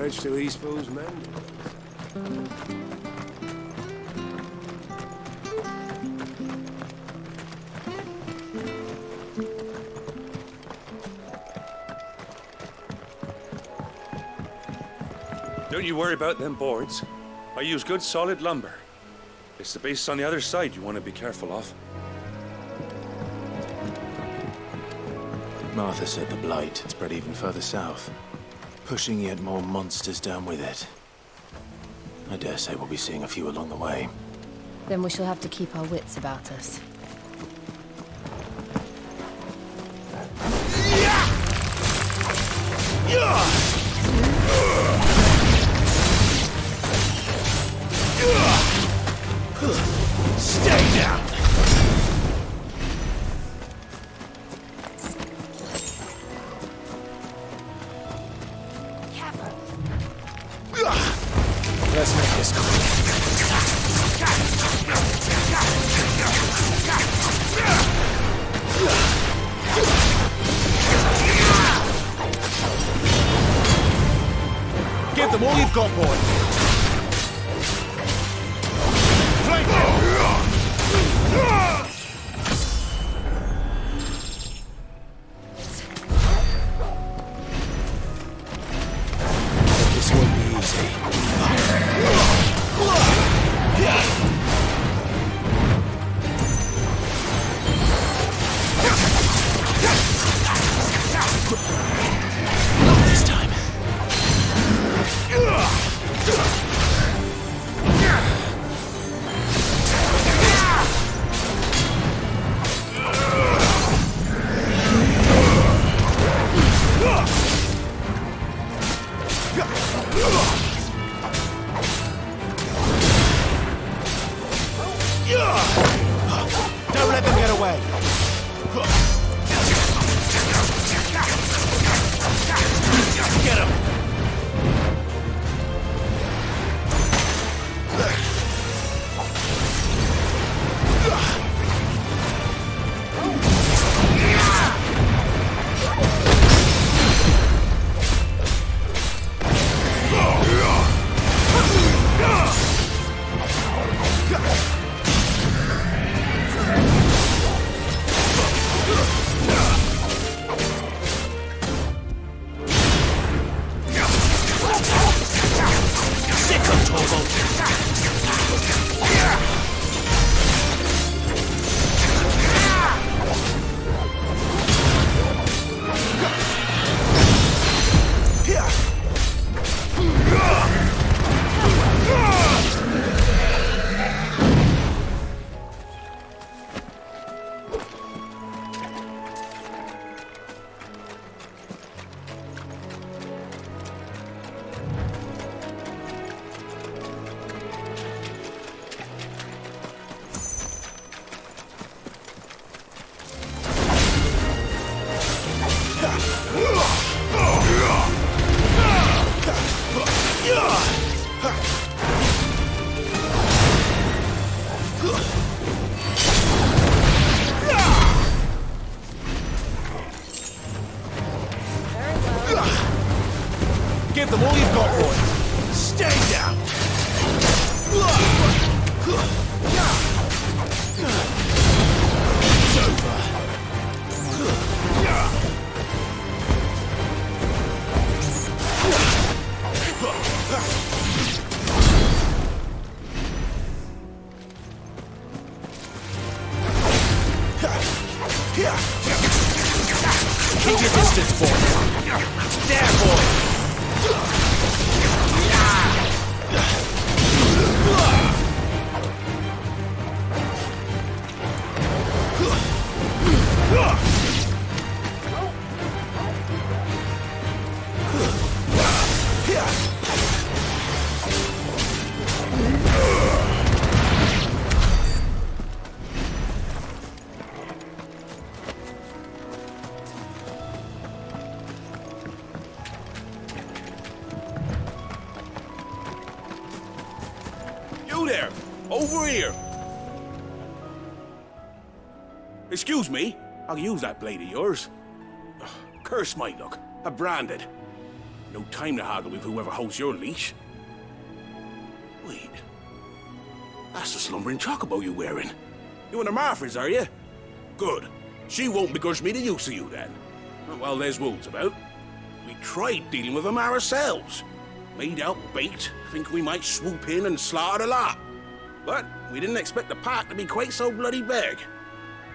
much do East Boo's men do? Don't you worry about them boards. I use good solid lumber. It's the base on the other side you want to be careful of. Martha said the blight had spread even further south, pushing yet more monsters down with it. I dare say we'll be seeing a few along the way. Then we shall have to keep our wits about us. Stay down! Let's make this quick. Give them all you've got, boy! Flank him! This won't be easy. Not this time. Don't let them get away! Get him! Give them all you've got, boy! Stay down! It's over. Keep your distance, boy! There, boy! You there! Over here! Excuse me, I'll use that blade of yours. Ugh, curse my luck. I'm branded. No time to haggle with whoever holds your leash. Wait. That's the slumbering chocobo you're wearing. You and the Marthas, are you? Good. She won't begrudge me the use of you, then. Well, there's wolves about. We tried dealing with them ourselves. Made out bait, thinking we might swoop in and slaughter the lot. But we didn't expect the pack to be quite so bloody big.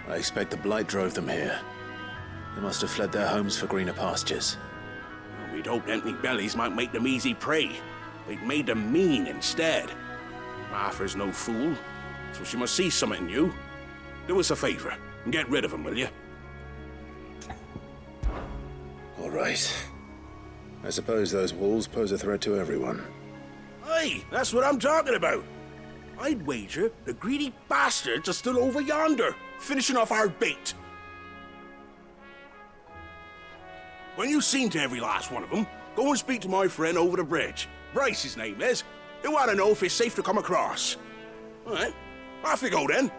I expect the blight drove them here. They must have fled their homes for greener pastures. We'd hoped empty bellies might make them easy prey. They'd made them mean instead. Martha's no fool, so she must see something in you. Do us a favor and get rid of them, will you? All right. I suppose those wolves pose a threat to everyone. Hey, that's what I'm talking about. I'd wager the greedy bastards are still over yonder, finishing off our bait. When you've seen to every last one of them, go and speak to my friend over the bridge. Bryce, his name is. He'll want to know if it's safe to come across. All right, off you go then.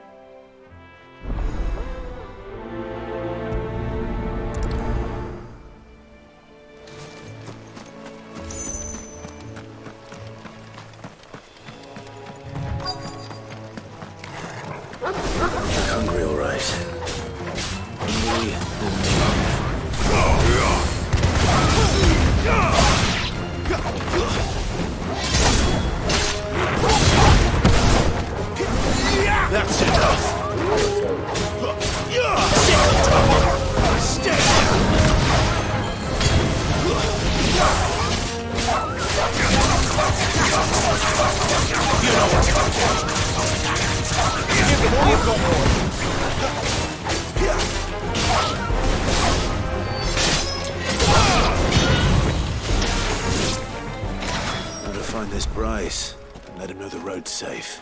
Hungry, all right. That's enough. Stay down. You know what's going on. Give them all you've got, boy. How to find this Bryce and let him know the road's safe.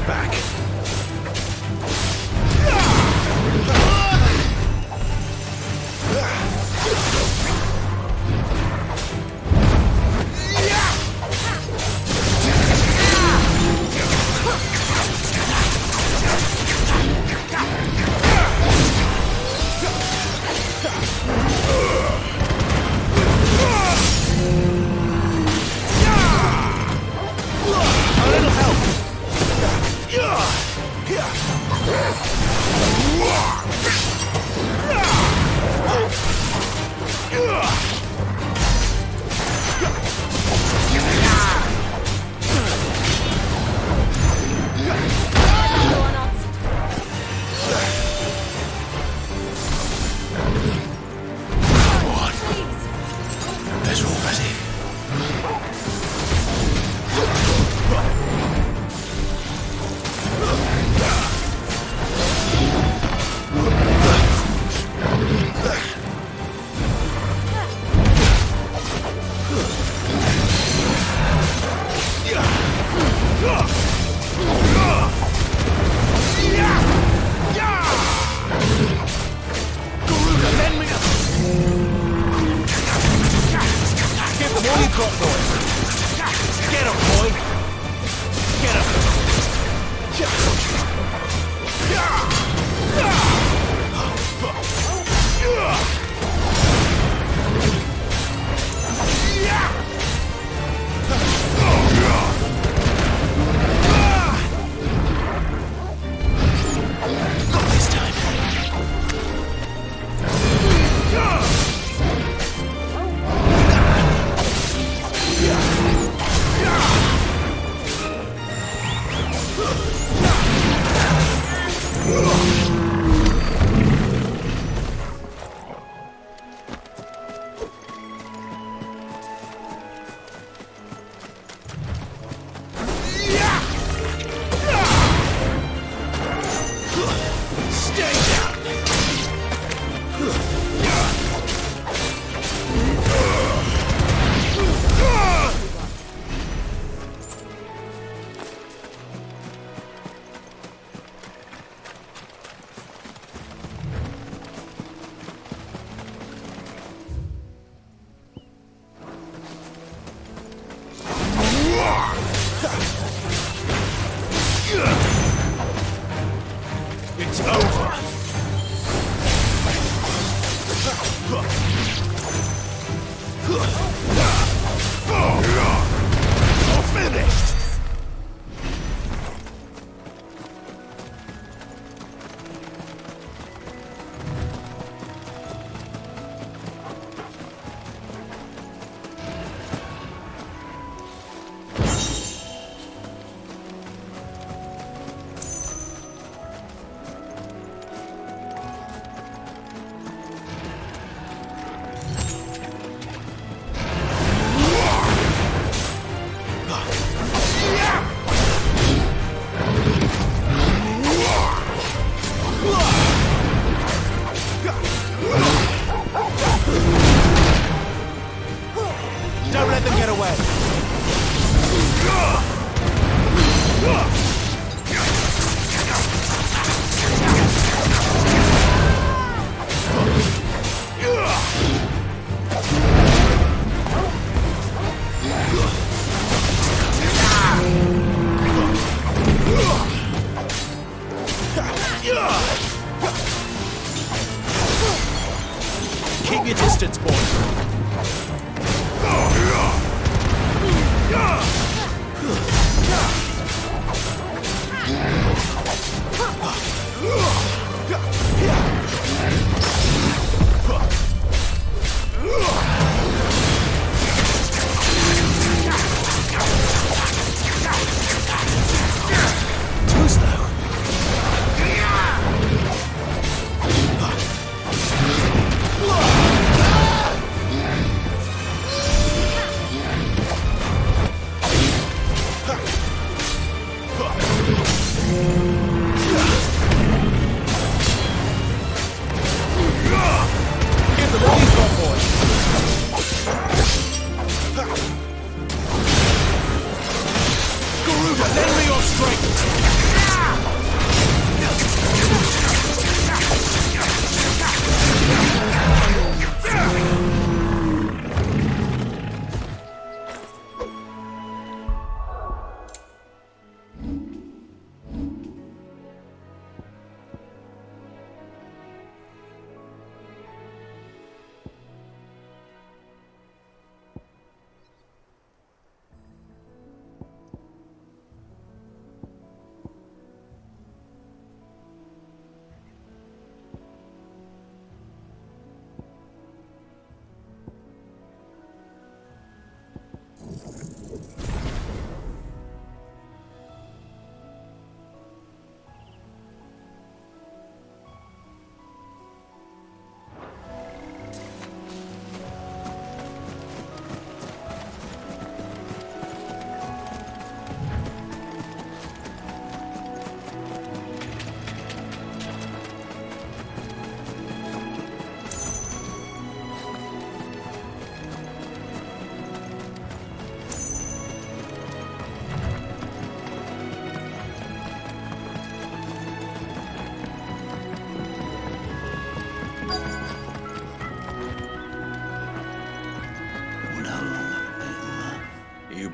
Back. Ugh!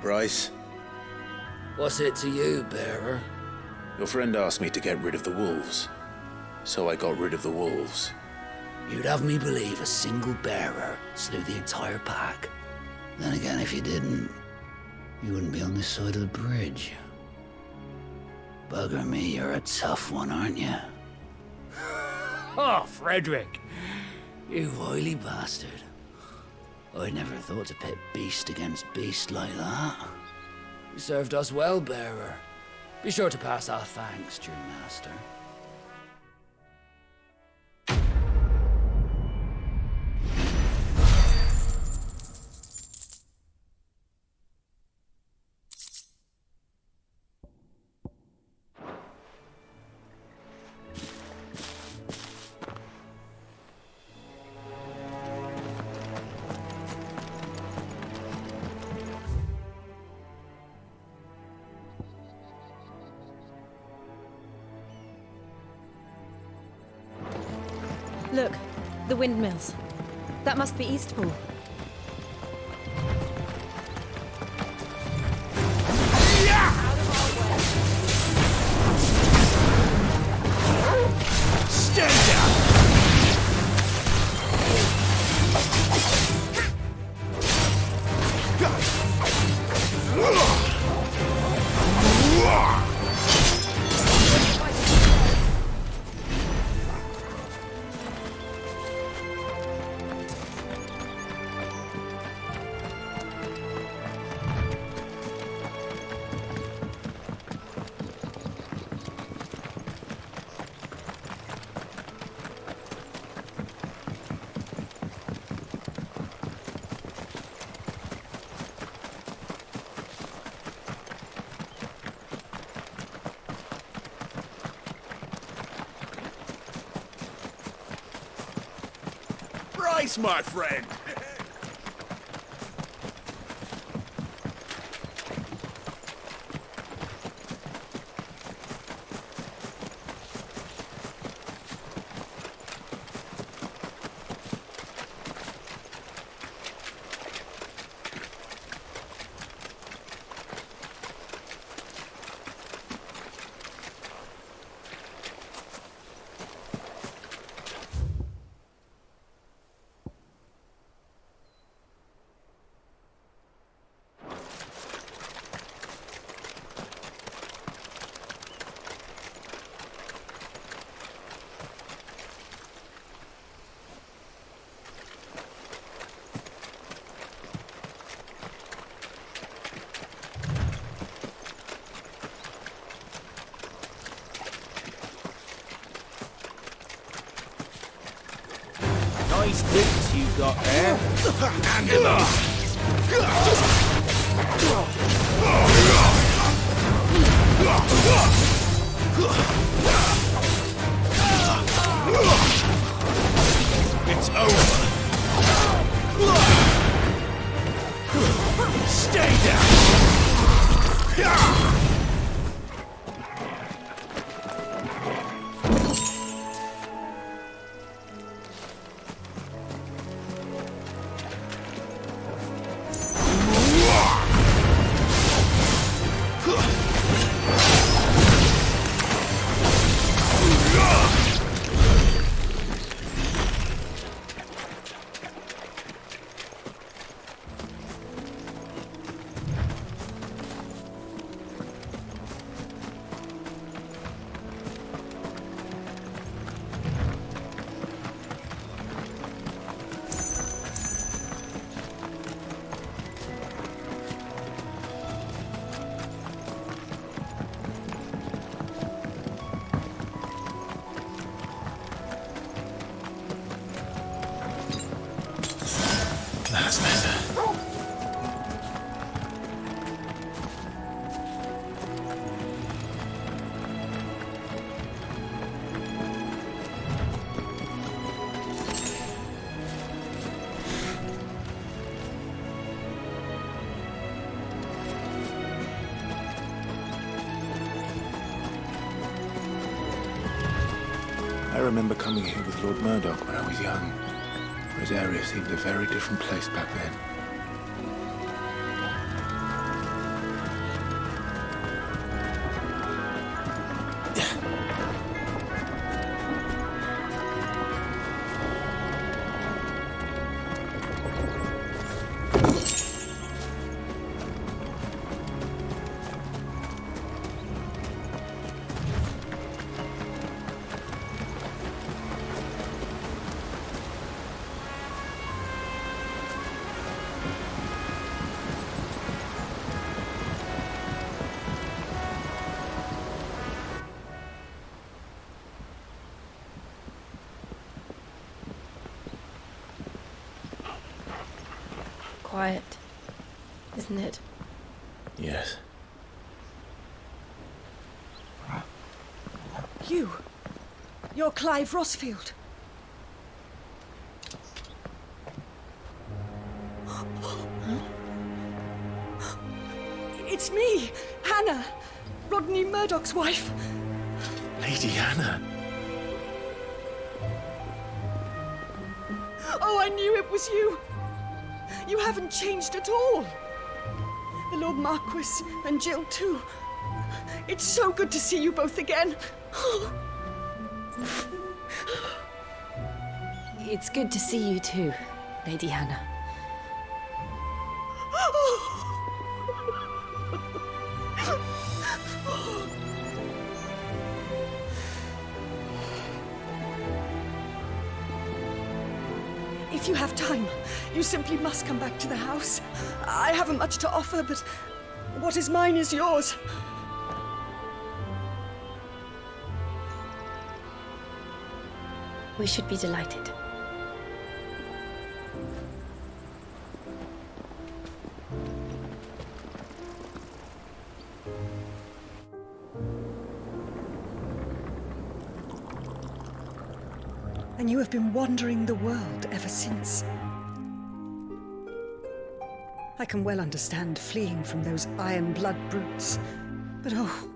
Bryce, What's it to you, bearer? your friend asked me to get rid of the wolves. So I got rid of the wolves. You'd have me believe a single bearer slew the entire pack. Then again, if you didn't, you wouldn't be on this side of the bridge. Bugger me, you're a tough one, aren't you? Oh, Frederick! You wily bastard. I never thought to pit beast against beast like that. You served us well, bearer. Be sure to pass our thanks, true master. Look, the windmills. That must be Eastpool. Bryce, my friend! Nice boots you got there. It's over. Stay down. remember coming here with Lord Murdoch when I was young. Rosaria seemed a very different place back then. Quiet, isn't it? Yes. You're Clive Rossfield. It's me, Hannah, Rodney Murdoch's wife. Lady Hannah. Oh, I knew it was you. You haven't changed at all. The Lord Marquis and Jill too. It's so good to see you both again. It's good to see you too, Lady Hannah. If you have time, you simply must come back to the house. I haven't much to offer, but what is mine is yours. We should be delighted. And you have been wandering the world ever since. I can well understand fleeing from those iron blood brutes. But oh,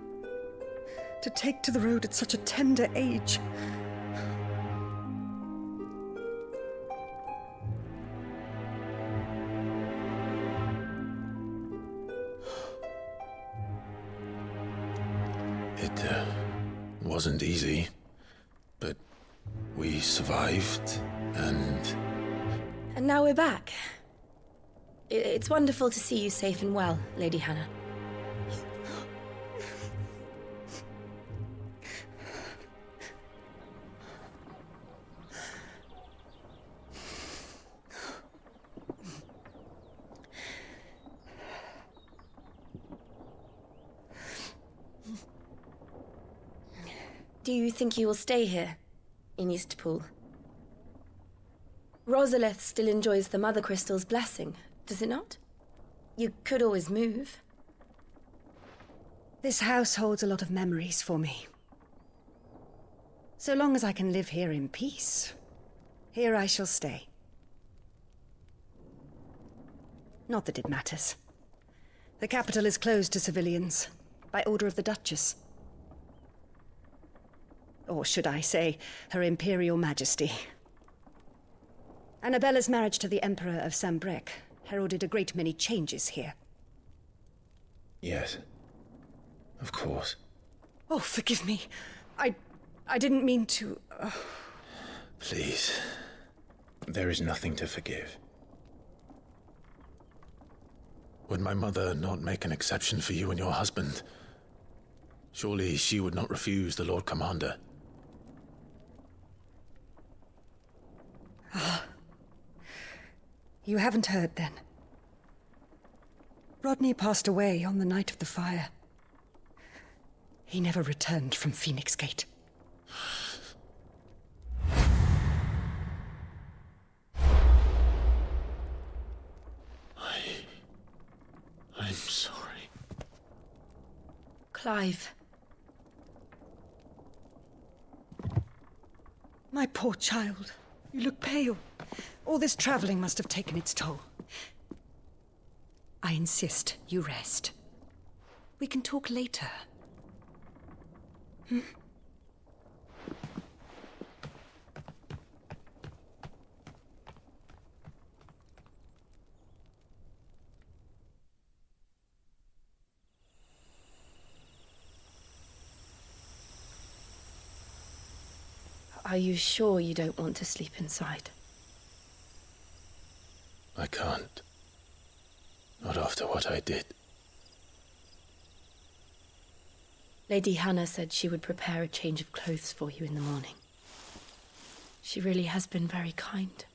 to take to the road at such a tender age. It wasn't easy, but we survived, and... And now we're back. It's wonderful to see you safe and well, Lady Hannah. Do you think you will stay here, in Eastpool? Rosalith still enjoys the Mother Crystal's blessing, does it not? You could always move. This house holds a lot of memories for me. So long as I can live here in peace, here I shall stay. Not that it matters. The capital is closed to civilians, by order of the Duchess. Or should I say, Her Imperial Majesty. Annabella's marriage to the Emperor of Sambrec heralded a great many changes here. Yes. Of course. Oh, forgive me. I didn't mean to... Please. There is nothing to forgive. Would my mother not make an exception for you and your husband? Surely she would not refuse the Lord Commander. You haven't heard, then. Rodney passed away on the night of the fire. He never returned from Phoenix Gate. I'm sorry. Clive. My poor child. You look pale. All this traveling must have taken its toll. I insist you rest. We can talk later. Are you sure you don't want to sleep inside? I can't. Not after what I did. Lady Hannah said she would prepare a change of clothes for you in the morning. She really has been very kind.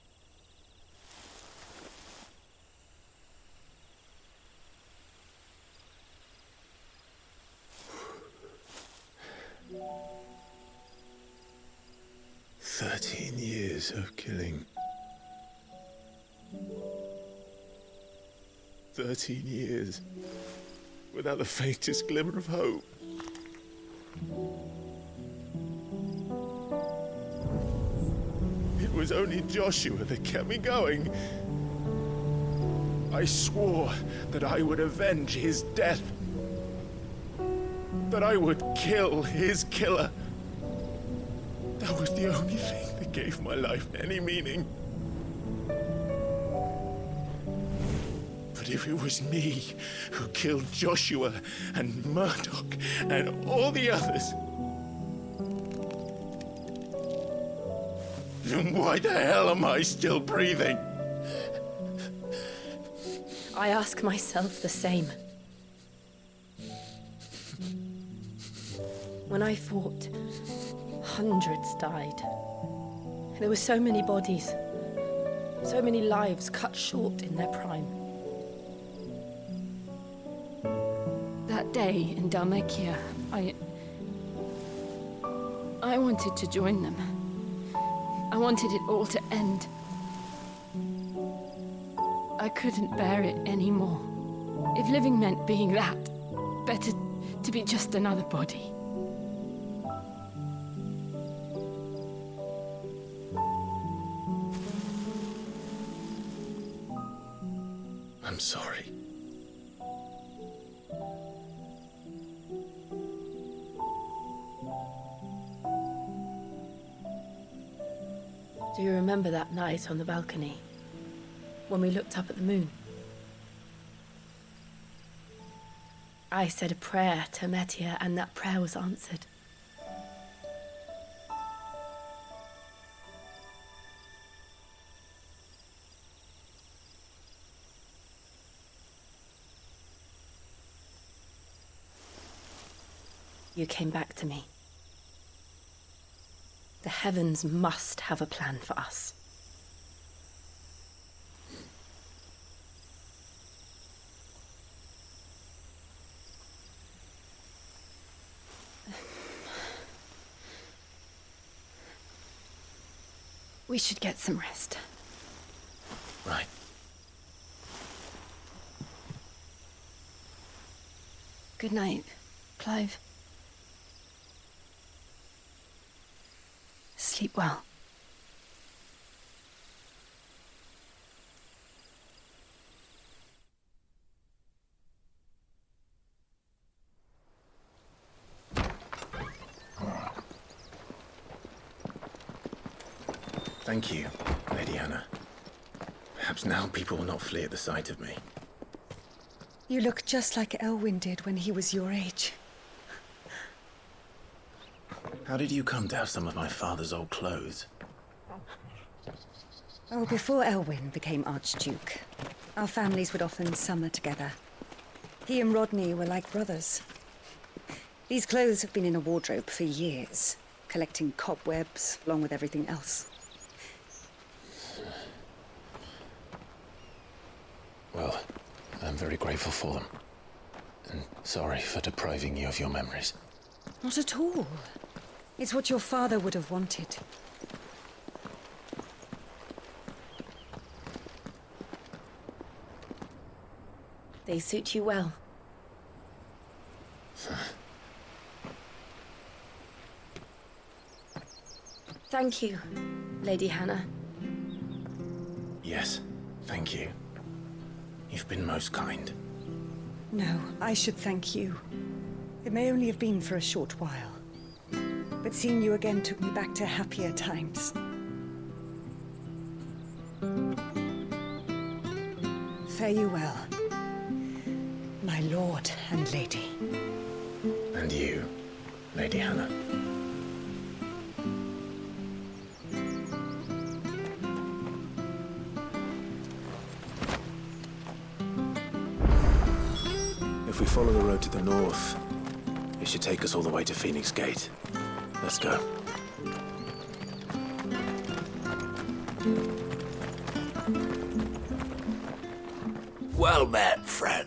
Years of killing. 13 years without the faintest glimmer of hope. It was only Joshua that kept me going. I swore that I would avenge his death. That I would kill his killer. That was the only thing that gave my life any meaning. But if it was me who killed Joshua and Murdoch and all the others, then why the hell am I still breathing? I ask myself the same. When I fought, hundreds died. There were so many bodies, so many lives cut short in their prime. That day in Dalmekia, I wanted to join them. I wanted it all to end. I couldn't bear it anymore. If living meant being that, better to be just another body. I'm sorry. Do you remember that night on the balcony, when we looked up at the moon? I said a prayer to Metia, and that prayer was answered. You came back to me. The heavens must have a plan for us. We should get some rest. Right. Good night, Clive. Sleep well. Thank you, Lady Hannah. Perhaps now people will not flee at the sight of me. You look just like Elwyn did when he was your age. How did you come to have some of my father's old clothes? Oh, before Elwyn became Archduke, our families would often summer together. He and Rodney were like brothers. These clothes have been in a wardrobe for years, collecting cobwebs along with everything else. Well, I'm very grateful for them. And sorry for depriving you of your memories. Not at all. It's what your father would have wanted. They suit you well. Thank you, Lady Hannah. Yes, thank you. You've been most kind. No, I should thank you. It may only have been for a short while, but seeing you again took me back to happier times. Fare you well, my lord and lady. And you, Lady Hannah. road to the north. It should take us all the way to Phoenix Gate. Let's go. Well met, friend.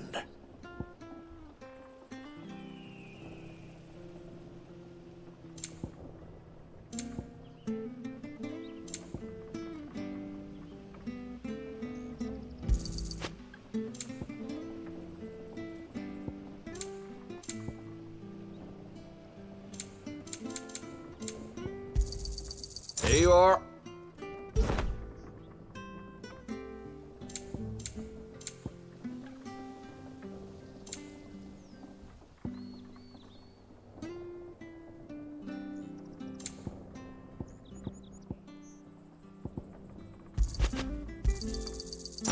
Here you are.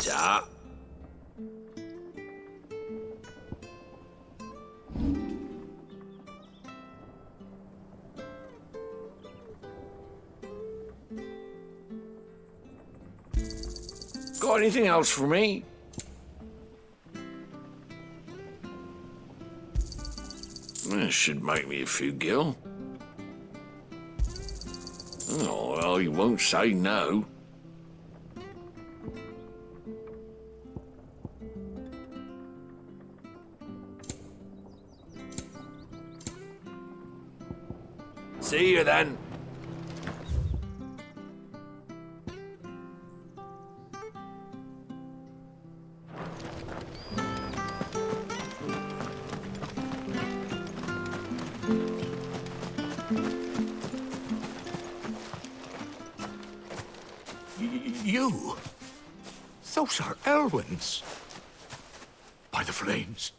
Ja. Got anything else for me? This should make me a few gil. Oh, well, you won't say no. See you then. You? Those are Elwyn's. By the flames.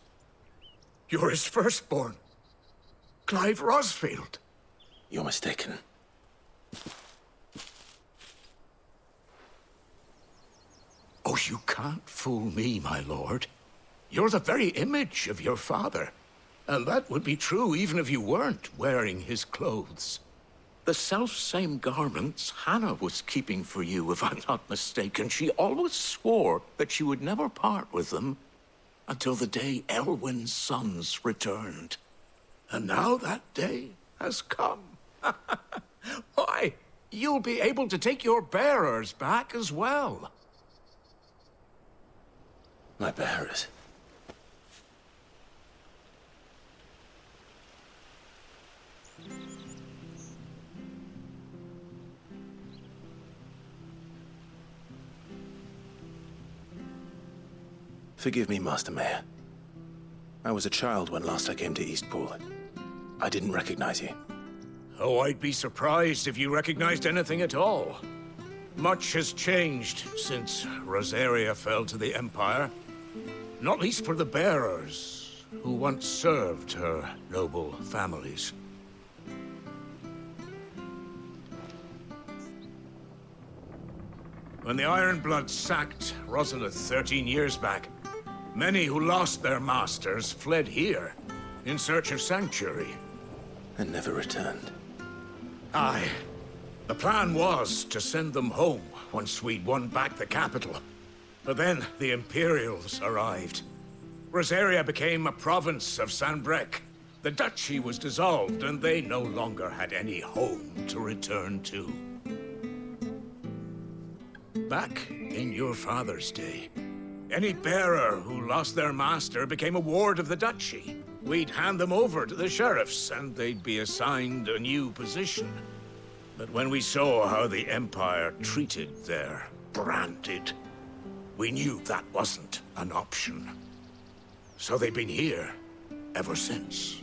You're his firstborn. Clive Rosfield. You're mistaken. Oh, you can't fool me, my lord. You're the very image of your father. And that would be true even if you weren't wearing his clothes. The self-same garments Hannah was keeping for you, if I'm not mistaken. She always swore that she would never part with them until the day Elwyn's sons returned. And now that day has come. Why, you'll be able to take your bearers back as well. My bearers. Forgive me, Master Mayor. I was a child when last I came to Eastpool. I didn't recognize you. Oh, I'd be surprised if you recognized anything at all. Much has changed since Rosaria fell to the Empire. Not least for the bearers, who once served her noble families. When the Ironbloods sacked Rosalith 13 years back, many who lost their masters fled here in search of sanctuary. And never returned. Aye. The plan was to send them home once we'd won back the capital. But then the Imperials arrived. Rosaria became a province of Sanbreque. The duchy was dissolved, and they no longer had any home to return to. Back in your father's day, any bearer who lost their master became a ward of the duchy. We'd hand them over to the sheriffs, and they'd be assigned a new position. But when we saw how the Empire treated their branded, we knew that wasn't an option. So they've been here ever since.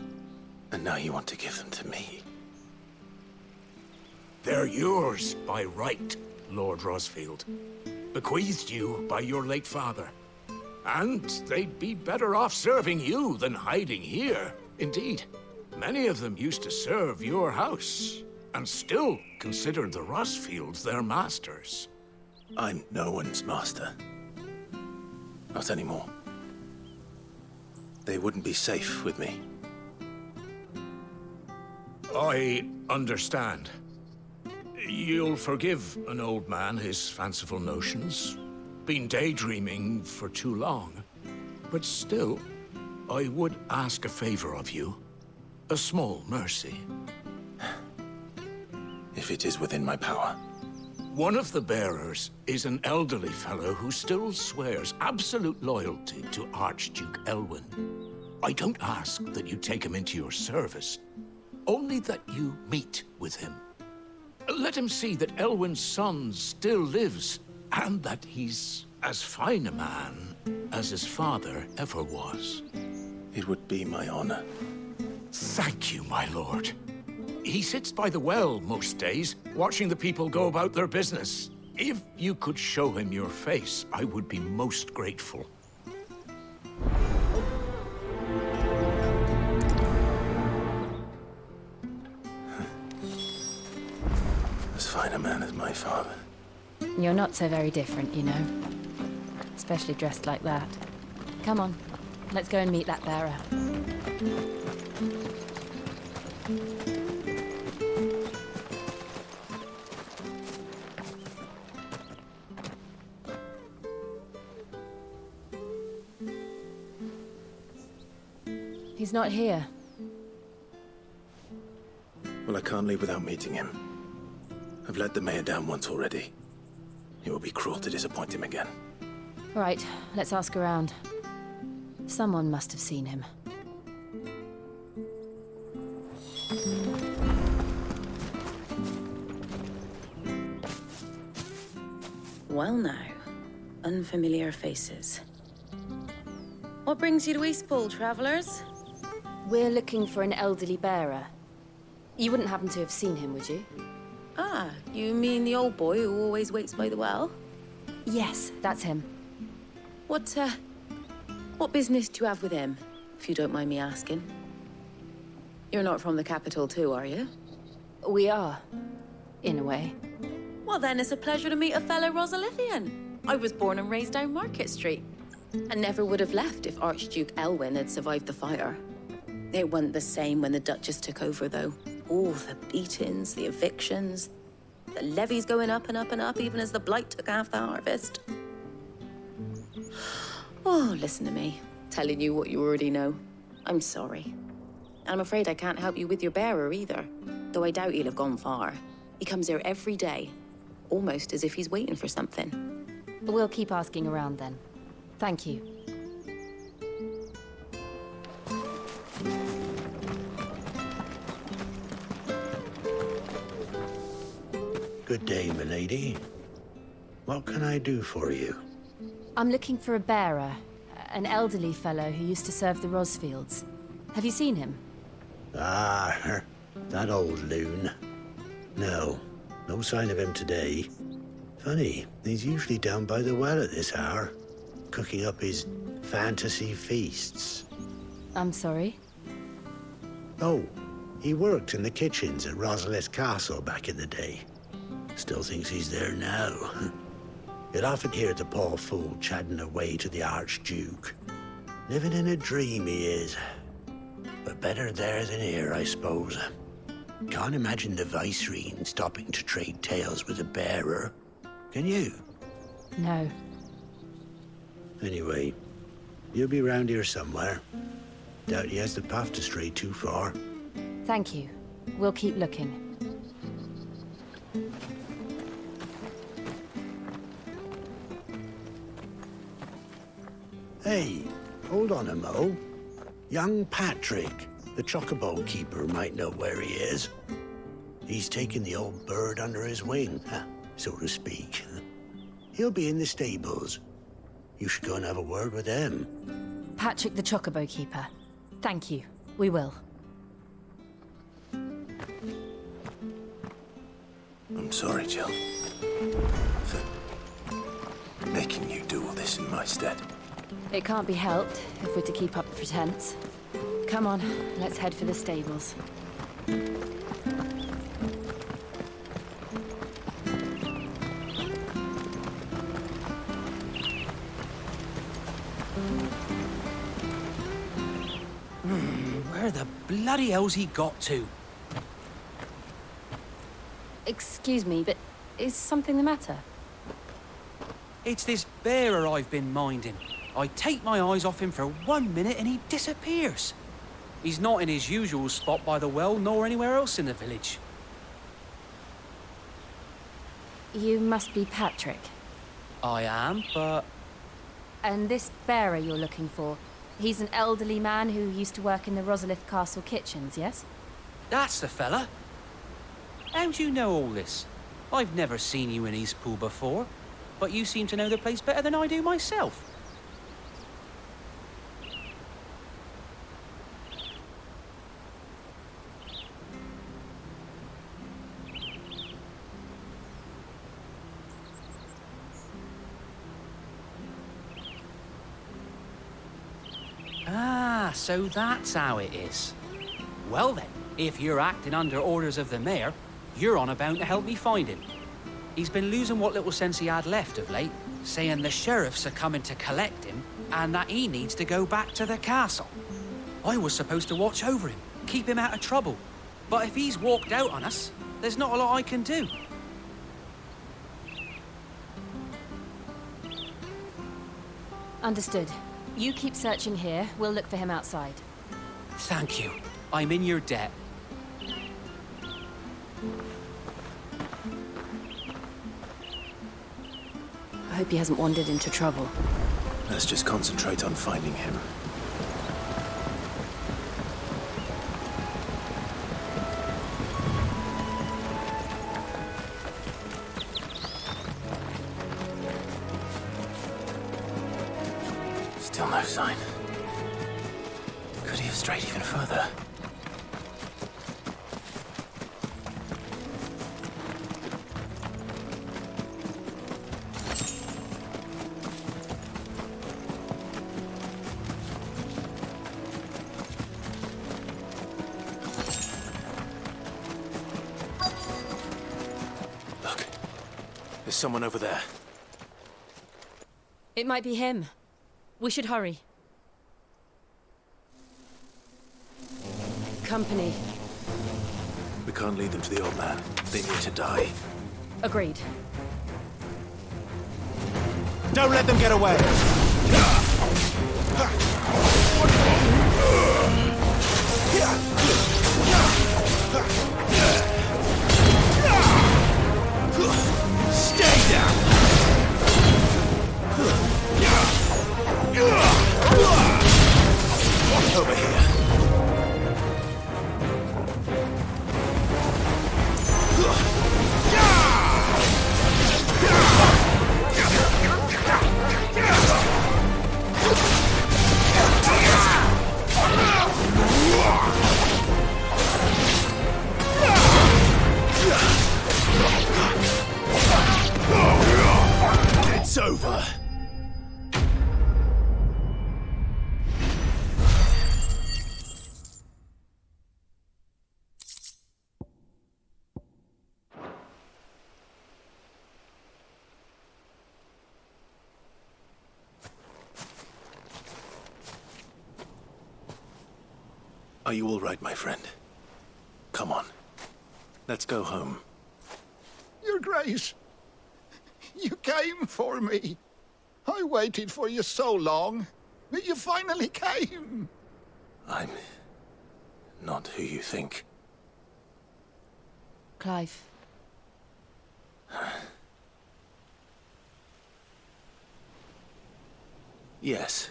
And now you want to give them to me? They're yours by right, Lord Rosfield. Bequeathed you by your late father. And they'd be better off serving you than hiding here. Indeed, many of them used to serve your house, and still considered the Rosfields their masters. I'm no one's master. Not anymore. They wouldn't be safe with me. I understand. You'll forgive an old man his fanciful notions. Been daydreaming for too long. But still, I would ask a favor of you. A small mercy. If it is within my power. One of the bearers is an elderly fellow who still swears absolute loyalty to Archduke Elwyn. I don't ask that you take him into your service, only that you meet with him. Let him see that Elwyn's son still lives, and that he's as fine a man as his father ever was. It would be my honor. Thank you, my lord. He sits by the well most days, watching the people go about their business. If you could show him your face, I would be most grateful. As fine a man as my father. You're not so very different, you know. Especially dressed like that. Come on, let's go and meet that bearer. He's not here. Well, I can't leave without meeting him. I've let the mayor down once already. It will be cruel to disappoint him again. All right, let's ask around. Someone must have seen him. Well now, unfamiliar faces. What brings you to Eastpool, travellers? We're looking for an elderly bearer. You wouldn't happen to have seen him, would you? Ah, you mean the old boy who always waits by the well? Yes, that's him. What business do you have with him, if you don't mind me asking? You're not from the capital too, are you? We are, in a way. Well then, it's a pleasure to meet a fellow Rosalithian. I was born and raised down Market Street, and never would have left if Archduke Elwyn had survived the fire. It wasn't the same when the Duchess took over, though. All the beatings, the evictions, the levies going up and up and up, even as the blight took half the harvest. Oh, listen to me, telling you what you already know. I'm sorry. And I'm afraid I can't help you with your bearer either, though I doubt he'll have gone far. He comes here every day, almost as if he's waiting for something. We'll keep asking around then. Thank you. Good day, milady. What can I do for you? I'm looking for a bearer, an elderly fellow who used to serve the Rosfields. Have you seen him? Ah, that old loon. No sign of him today. Funny, he's usually down by the well at this hour, cooking up his fantasy feasts. I'm sorry? Oh, he worked in the kitchens at Rosalith Castle back in the day. Still thinks he's there now. You'd often hear the poor fool chatting away to the Archduke. Living in a dream he is. But better there than here, I suppose. Can't imagine the Viceroy stopping to trade tales with a bearer. Can you? No. Anyway, you'll be round here somewhere. Doubt he has the path to stray too far. Thank you. We'll keep looking. Hey, hold on a mo. Young Patrick, the chocobo keeper, might know where he is. He's taken the old bird under his wing, so to speak. He'll be in the stables. You should go and have a word with them. Patrick the chocobo keeper. Thank you. We will. I'm sorry, Jill. For making you do all this in my stead. It can't be helped if we're to keep up the pretense. Come on, let's head for the stables. Where the bloody hell's he got to? Excuse me, but is something the matter? It's this bearer I've been minding. I take my eyes off him for 1 minute and he disappears. He's not in his usual spot by the well, nor anywhere else in the village. You must be Patrick. I am, but... And this bearer you're looking for, he's an elderly man who used to work in the Rosalith Castle kitchens, yes? That's the fella. How do you know all this? I've never seen you in Eastpool before, but you seem to know the place better than I do myself. Ah, so that's how it is. Well then, if you're acting under orders of the mayor, you're on about to help me find him. He's been losing what little sense he had left of late, saying the sheriffs are coming to collect him and that he needs to go back to the castle. I was supposed to watch over him, keep him out of trouble. But if he's walked out on us, there's not a lot I can do. Understood. You keep searching here, we'll look for him outside. Thank you. I'm in your debt. I hope he hasn't wandered into trouble. Let's just concentrate on finding him. Still no sign. Could he have strayed even further? Look, there's someone over there. It might be him. We should hurry. Company. We can't lead them to the old man. They need to die. Agreed. Don't let them get away! Stay down! Over here. It's over. Are you all right, my friend? Come on. Let's go home. Your Grace, you came for me. I waited for you so long, but you finally came. I'm not who you think. Clive. Yes.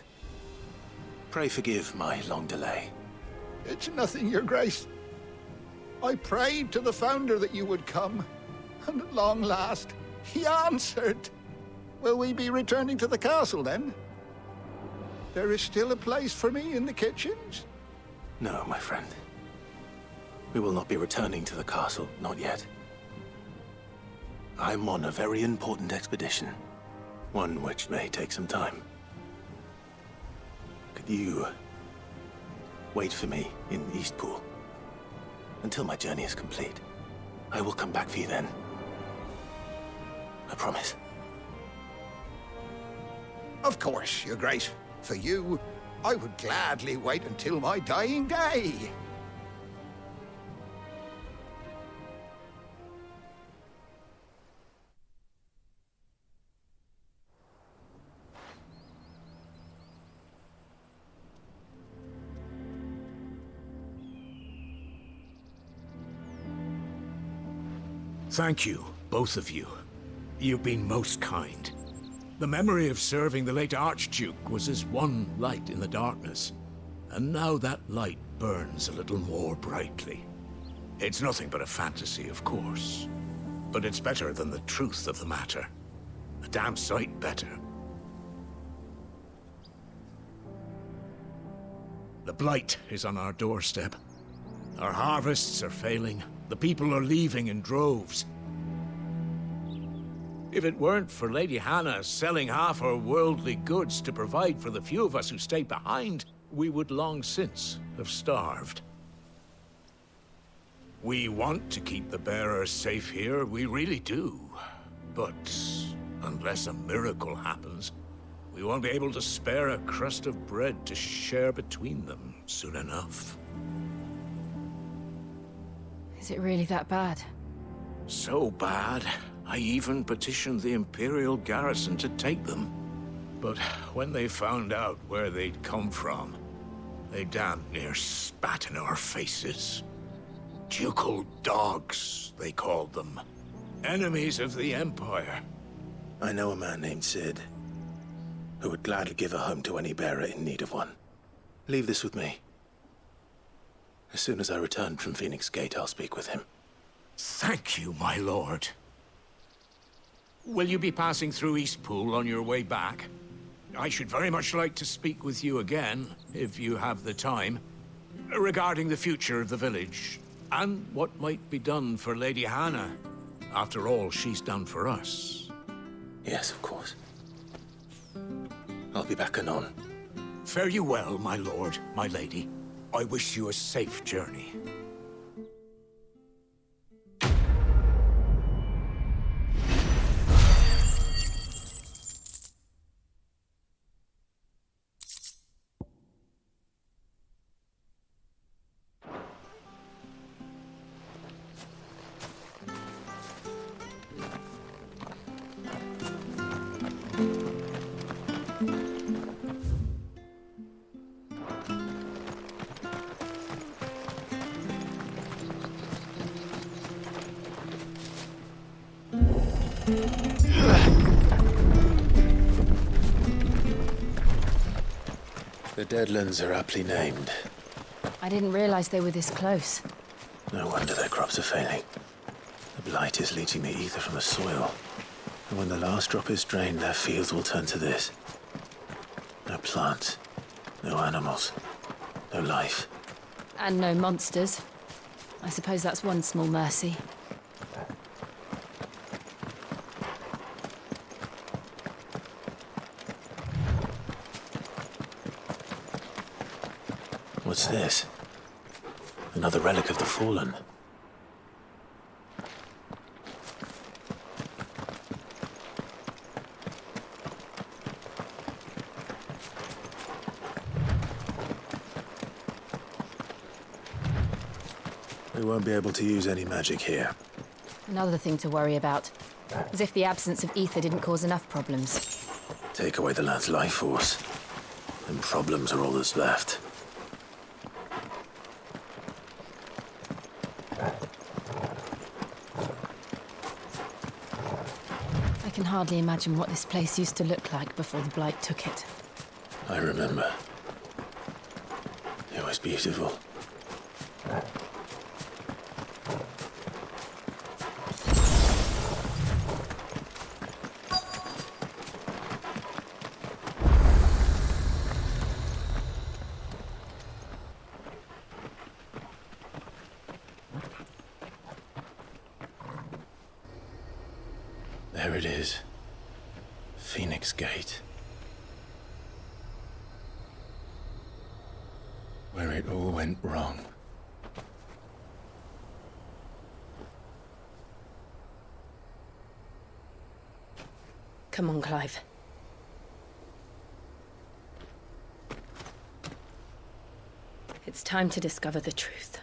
Pray forgive my long delay. It's nothing, Your Grace. I prayed to the Founder that you would come, and at long last, he answered. Will we be returning to the castle, then? There is still a place for me in the kitchens? No, my friend. We will not be returning to the castle, not yet. I'm on a very important expedition. One which may take some time. Could you wait for me in Eastpool until my journey is complete? I will come back for you then. I promise. Of course, Your Grace. For you, I would gladly wait until my dying day. Thank you, both of you. You've been most kind. The memory of serving the late Archduke was as one light in the darkness, and now that light burns a little more brightly. It's nothing but a fantasy, of course, but it's better than the truth of the matter. A damn sight better. The blight is on our doorstep. Our harvests are failing. The people are leaving in droves. If it weren't for Lady Hannah selling half her worldly goods to provide for the few of us who stay behind, we would long since have starved. We want to keep the bearers safe here, we really do. But unless a miracle happens, we won't be able to spare a crust of bread to share between them soon enough. Is it really that bad? So bad, I even petitioned the Imperial garrison to take them. But when they found out where they'd come from, they damn near spat in our faces. Ducal dogs, they called them. Enemies of the Empire. I know a man named Sid, who would gladly give a home to any bearer in need of one. Leave this with me. As soon as I return from Phoenix Gate, I'll speak with him. Thank you, my lord. Will you be passing through Eastpool on your way back? I should very much like to speak with you again, if you have the time, regarding the future of the village, and what might be done for Lady Hannah, after all she's done for us. Yes, of course. I'll be back anon. Fare you well, my lord, my lady. I wish you a safe journey. The Deadlands are aptly named. I didn't realize they were this close. No wonder their crops are failing. The blight is leaching the ether from the soil. And when the last drop is drained, their fields will turn to this. No plants, no animals, no life. And no monsters. I suppose that's one small mercy. What's this? Another relic of the Fallen. We won't be able to use any magic here. Another thing to worry about. As if the absence of ether didn't cause enough problems. Take away the lad's life force, and problems are all that's left. I can hardly imagine what this place used to look like before the Blight took it. I remember. It was beautiful. There it is. Phoenix Gate. Where it all went wrong. Come on, Clive. It's time to discover the truth.